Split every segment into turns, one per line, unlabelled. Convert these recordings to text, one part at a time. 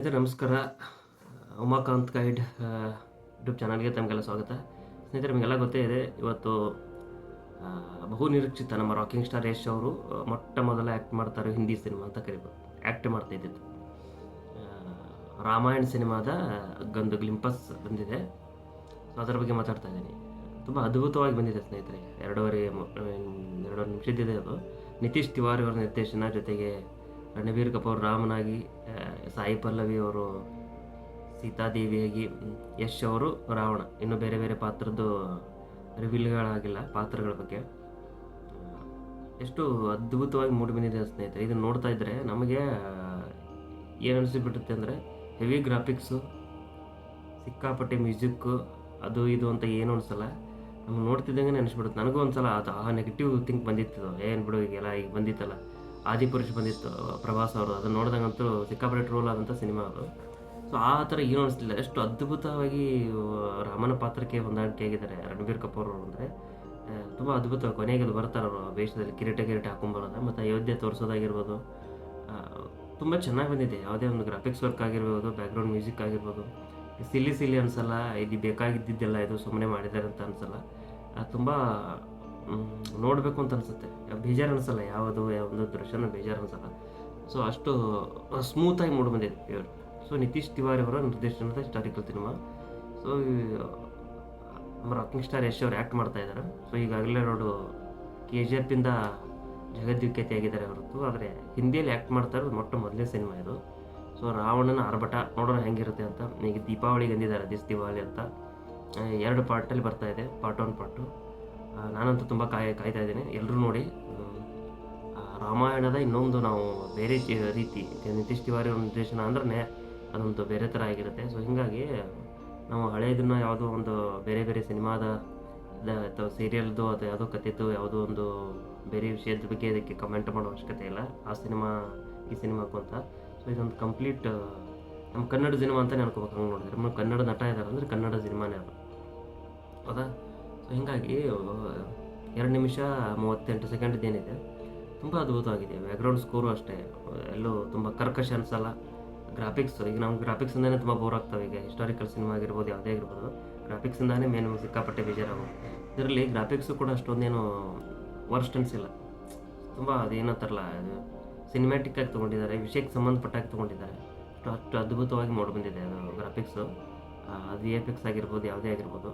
ಸ್ನೇಹಿತರೆ ನಮಸ್ಕಾರ. Umakant guide YouTube ಚಾನಲ್ಗೆ ತಮಗೆಲ್ಲ ಸ್ವಾಗತ. ಸ್ನೇಹಿತರೆ ನಿಮಗೆಲ್ಲ ಗೊತ್ತೇ ಇದೆ, ಇವತ್ತು ಬಹು ನಿರೀಕ್ಷಿತ ನಮ್ಮ ರಾಕಿಂಗ್ ಸ್ಟಾರ್ ಯಶ್ ಅವರು ಮೊಟ್ಟ ಮೊದಲ ಆ್ಯಕ್ಟ್ ಮಾಡ್ತಾರೆ ಹಿಂದಿ ಸಿನಿಮಾ ಅಂತ ಕರಿಬೋದು. ಆ್ಯಕ್ಟ್ ಮಾಡ್ತಾ ಇದ್ದಿದ್ದು ರಾಮಾಯಣ ಸಿನಿಮಾದ ಒಂದು ಗ್ಲಿಂಪಸ್ ಬಂದಿದೆ. ಸೊ ಅದರ ಬಗ್ಗೆ ಮಾತಾಡ್ತಾ ಇದ್ದೀನಿ. ತುಂಬ ಅದ್ಭುತವಾಗಿ ಬಂದಿದೆ ಸ್ನೇಹಿತರೆ. ಎರಡೂವರೆ ನಿಮಿಷದಿದೆ ಅದು. ನಿತೀಶ್ ತಿವಾರಿ ಅವರ ನಿರ್ದೇಶನ, ಜೊತೆಗೆ ರಣಬೀರ್ ಕಪೂರ್ ರಾಮನಾಗಿ, ಸಾಯಿ ಪಲ್ಲವಿ ಅವರು ಸೀತಾದೇವಿಯಾಗಿ, ಯಶ್ ಅವರು ರಾವಣ. ಇನ್ನು ಬೇರೆ ಬೇರೆ ಪಾತ್ರದ್ದು ರಿವೀಲ್ಗಳಾಗಿಲ್ಲ ಪಾತ್ರಗಳ ಬಗ್ಗೆ. ಎಷ್ಟು ಅದ್ಭುತವಾಗಿ ಮೂಡಿ ಬಂದಿದೆ ಸ್ನೇಹಿತರೆ. ಇದನ್ನು ನೋಡ್ತಾ ಇದ್ದರೆ ನಮಗೆ ಏನು ಅನಿಸಿಬಿಡುತ್ತೆ ಅಂದರೆ, ಹೆವಿ ಗ್ರಾಫಿಕ್ಸು, ಸಿಕ್ಕಾಪಟ್ಟೆ ಮ್ಯೂಸಿಕ್ಕು, ಅದು ಇದು ಅಂತ ಏನು ಅನಿಸಲ್ಲ. ನಮ್ಗೆ ನೋಡ್ತಿದ್ದಂಗೆ ಅನಿಸ್ಬಿಡುತ್ತೆ. ನನಗೂ ಒಂದ್ಸಲ ಅದು ನೆಗೆಟಿವ್ ಥಿಂಕ್ ಬಂದಿತ್ತು. ಏನು ಬಿಡು ಈಗೆಲ್ಲ ಈಗ ಬಂದಿತ್ತಲ್ಲ, ಆದಿಪುರುಷ್ ಬಂದಿತ್ತು ಪ್ರಭಾಸ್ ಅವರು, ಅದನ್ನು ನೋಡಿದಂಗಂತೂ ಸಿಕ್ಕಾಪಟ್ಟೆ ಟ್ರೋಲ್ ಆದಂಥ ಸಿನಿಮಾ ಅದು. ಸೊ ಆ ಥರ ಏನೂ ಅನಿಸ್ತಿಲ್ಲ. ಎಷ್ಟು ಅದ್ಭುತವಾಗಿ ರಾಮನ ಪಾತ್ರಕ್ಕೆ ಹೊಂದಾಣಿಕೆ ಆಗಿದ್ದಾರೆ ರಣಬೀರ್ ಕಪೂರ್ ಅವರು. ಅಂದರೆ ತುಂಬ ಅದ್ಭುತ. ಕೊನೆಗೆ ಅದು ಬರ್ತಾರೆ ಅವರು ವೇಷದಲ್ಲಿ ಕಿರೀಟ ಹಾಕೊಂಬರೋದು, ಮತ್ತು ಅಯೋಧ್ಯೆ ತೋರಿಸೋದಾಗಿರ್ಬೋದು, ತುಂಬ ಚೆನ್ನಾಗಿ ಬಂದಿದೆ. ಯಾವುದೇ ಒಂದು ಗ್ರಾಫಿಕ್ಸ್ ವರ್ಕ್ ಆಗಿರ್ಬೋದು, ಬ್ಯಾಕ್ಗ್ರೌಂಡ್ ಮ್ಯೂಸಿಕ್ ಆಗಿರ್ಬೋದು, ಸಿಲ್ಲಿ ಅನಿಸಲ್ಲ. ಇದು ಬೇಕಾಗಿದ್ದಿದ್ದೆಲ್ಲ ಇದು ಸುಮ್ಮನೆ ಮಾಡಿದ್ದಾರೆ ಅಂತ ಅನಿಸಲ್ಲ. ತುಂಬ ನೋಡಬೇಕು ಅಂತ ಅನಿಸುತ್ತೆ. ಬೇಜಾರು ಅನಿಸಲ್ಲ, ಯಾವ ಒಂದು ದೃಶ್ಯನೂ ಬೇಜಾರು ಅನಿಸಲ್ಲ. ಸೊ ಅಷ್ಟು ಸ್ಮೂತಾಗಿ ಮೂಡಿ ಬಂದಿದೆ ಪ್ಯೂರ್. ಸೊ ನಿತೀಶ್ ತಿವಾರಿ ಅವರ ನಿರ್ದೇಶನದ ಹಿಸ್ಟಾರಿಕಲ್ ಸಿನಿಮಾ. ಸೊ ನಮ್ಮ ರಾಕಿಂಗ್ ಸ್ಟಾರ್ ಯಶ್ ಅವರು ಆ್ಯಕ್ಟ್ ಮಾಡ್ತಾ ಇದ್ದಾರೆ. ಸೊ ಈಗಾಗಲೇ KGF ಇಂದ ಜಗದ್ವಿಖ್ಯಾತಿ ಆಗಿದ್ದಾರೆ ಹೊರತು, ಆದರೆ ಹಿಂದಿಯಲ್ಲಿ ಆ್ಯಕ್ಟ್ ಮಾಡ್ತಾ ಇರೋದು ಮೊಟ್ಟ ಮೊದಲನೇ ಸಿನಿಮಾ ಇದು. ಸೊ ರಾವಣನ ಆರ್ಭಟ ನೋಡೋಣ ಹೆಂಗಿರುತ್ತೆ ಅಂತ. ಈಗ ದೀಪಾವಳಿಗೆ ಅಂದಿದ್ದಾರೆ, ದಿವಾಲಿ ಅಂತ. 2 ಪಾರ್ಟಲ್ಲಿ ಬರ್ತಾ ಇದೆ, ಪಾರ್ಟ್ 1 ಪಾರ್ಟ್ 2. ನಾನಂತೂ ತುಂಬ ಕಾಯ್ತಾ ಇದ್ದೀನಿ. ಎಲ್ಲರೂ ನೋಡಿ. ರಾಮಾಯಣದ ಇನ್ನೊಂದು ನಾವು ಬೇರೆ ರೀತಿ, ನಿತೀಶ್ ತಿವಾರಿ ಅವ್ರ ನಿರ್ದೇಶನ ಅಂದ್ರೆ ಅದೊಂದು ಬೇರೆ ಥರ ಆಗಿರುತ್ತೆ. ಸೊ ಹೀಗಾಗಿ ನಾವು ಹಳೆಯದನ್ನು ಯಾವುದೋ ಒಂದು ಬೇರೆ ಸಿನಿಮಾದ ಅಥವಾ ಸೀರಿಯಲ್ದು ಅಥವಾ ಯಾವುದೋ ಕಥೆದು ಯಾವುದೋ ಒಂದು ಬೇರೆ ವಿಷಯದ ಬಗ್ಗೆ ಅದಕ್ಕೆ ಕಮೆಂಟ್ ಮಾಡೋ ಅವಶ್ಯಕತೆ ಇಲ್ಲ. ಆ ಸಿನಿಮಾ ಈ ಸಿನಿಮಾಕ್ಕೂ ಅಂತ. ಸೊ ಇದೊಂದು ಕಂಪ್ಲೀಟ್ ನಮ್ಮ ಕನ್ನಡ ಸಿನಿಮಾ ಅಂತಲೇ ಅನ್ಕೋಬೇಕು. ಹಂಗೆ ನೋಡಿದ್ರೆ ನಮ್ಮ ಕನ್ನಡ ನಟ ಇದ್ದಾರೆ ಅಂದರೆ ಕನ್ನಡ ಸಿನಿಮಾನೇ ಅದು, ಹೌದಾ? ಸೊ ಹೀಗಾಗಿ 2 ನಿಮಿಷ 38 ಸೆಕೆಂಡ್ ಏನಿದೆ ತುಂಬ ಅದ್ಭುತವಾಗಿದೆ. ಬ್ಯಾಕ್ಗ್ರೌಂಡ್ ಸ್ಕೋರು ಅಷ್ಟೇ, ಎಲ್ಲೂ ತುಂಬ ಕರ್ಕಶ ಅನಿಸಲ್ಲ. ಗ್ರಾಫಿಕ್ಸ್, ಈಗ ನಮ್ಗೆ ಗ್ರಾಫಿಕ್ಸಿಂದಾನೇ ತುಂಬ ಬೋರ್ ಆಗ್ತವೆ. ಈಗ ಹಿಸ್ಟಾರಿಕಲ್ ಸಿನಿಮಾ ಆಗಿರ್ಬೋದು, ಯಾವುದೇ ಆಗಿರ್ಬೋದು, ಗ್ರಾಫಿಕ್ಸಿಂದಾನೇ ಮೇನ್ ಸಿಕ್ಕಾಪಟ್ಟೆ ಬೇಜಾರಾಗೋದು. ಇದರಲ್ಲಿ ಗ್ರಾಫಿಕ್ಸು ಕೂಡ ಅಷ್ಟೊಂದೇನು ವರ್ಸ್ಟ್ ಅನಿಸಿಲ್ಲ. ತುಂಬ ಅದೇನಂತಾರಲ್ಲ, ಅದು ಸಿನಿಮ್ಯಾಟಿಕ್ ಆಗಿ ತೊಗೊಂಡಿದ್ದಾರೆ, ವಿಷಯಕ್ಕೆ ಸಂಬಂಧಪಟ್ಟಾಗಿ ತೊಗೊಂಡಿದ್ದಾರೆ. ಅಷ್ಟು ಅದ್ಭುತವಾಗಿ ಮಾಡಿ ಬಂದಿದೆ ಅದು ಗ್ರಾಫಿಕ್ಸು. ಅದು VFX ಆಗಿರ್ಬೋದು, ಯಾವುದೇ ಆಗಿರ್ಬೋದು.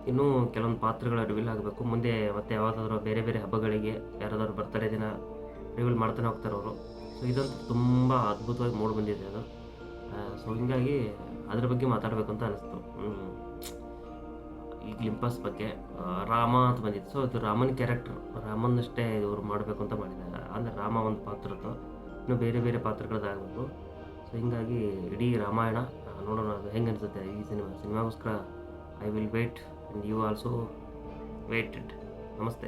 ಇನ್ನೂ ಕೆಲವೊಂದು ಪಾತ್ರಗಳ ರಿವೀಲ್ ಆಗಬೇಕು ಮುಂದೆ. ಮತ್ತು ಯಾವುದಾದ್ರೂ ಬೇರೆ ಹಬ್ಬಗಳಿಗೆ ಯಾರಾದರೂ ಬರ್ತಡೇ ದಿನ ರಿವೀಲ್ ಮಾಡ್ತಾನೆ ಹೋಗ್ತಾರೆ ಅವರು. ಸೊ ಇದಂತೂ ತುಂಬ ಅದ್ಭುತವಾಗಿ ಮೂಡಿ ಬಂದಿದೆ ಅದು. ಸೊ ಹೀಗಾಗಿ ಅದ್ರ ಬಗ್ಗೆ ಮಾತಾಡಬೇಕು ಅಂತ ಅನಿಸ್ತು. ಈ ಗ್ಲಿಂಪಸ್ ಬಗ್ಗೆ ರಾಮ ಅಂತ ಬಂದಿತ್ತು. ಸೊ ಅದು ರಾಮನ ಕ್ಯಾರೆಕ್ಟರ್, ರಾಮನಷ್ಟೇ ಇವರು ಮಾಡಬೇಕು ಅಂತ ಮಾಡಿದ್ದಾರೆ. ಅಂದರೆ ರಾಮ ಒಂದು ಪಾತ್ರದ್ದು, ಇನ್ನು ಬೇರೆ ಪಾತ್ರಗಳದ್ದಾಗಬೇಕು. ಸೊ ಹೀಗಾಗಿ ಇಡೀ ರಾಮಾಯಣ ನೋಡೋಣ ಅದು ಹೆಂಗೆ ಅನಿಸುತ್ತೆ ಈ ಸಿನಿಮಾಗೋಸ್ಕರ. I will wait and you also waited. ನಮಸ್ತೆ.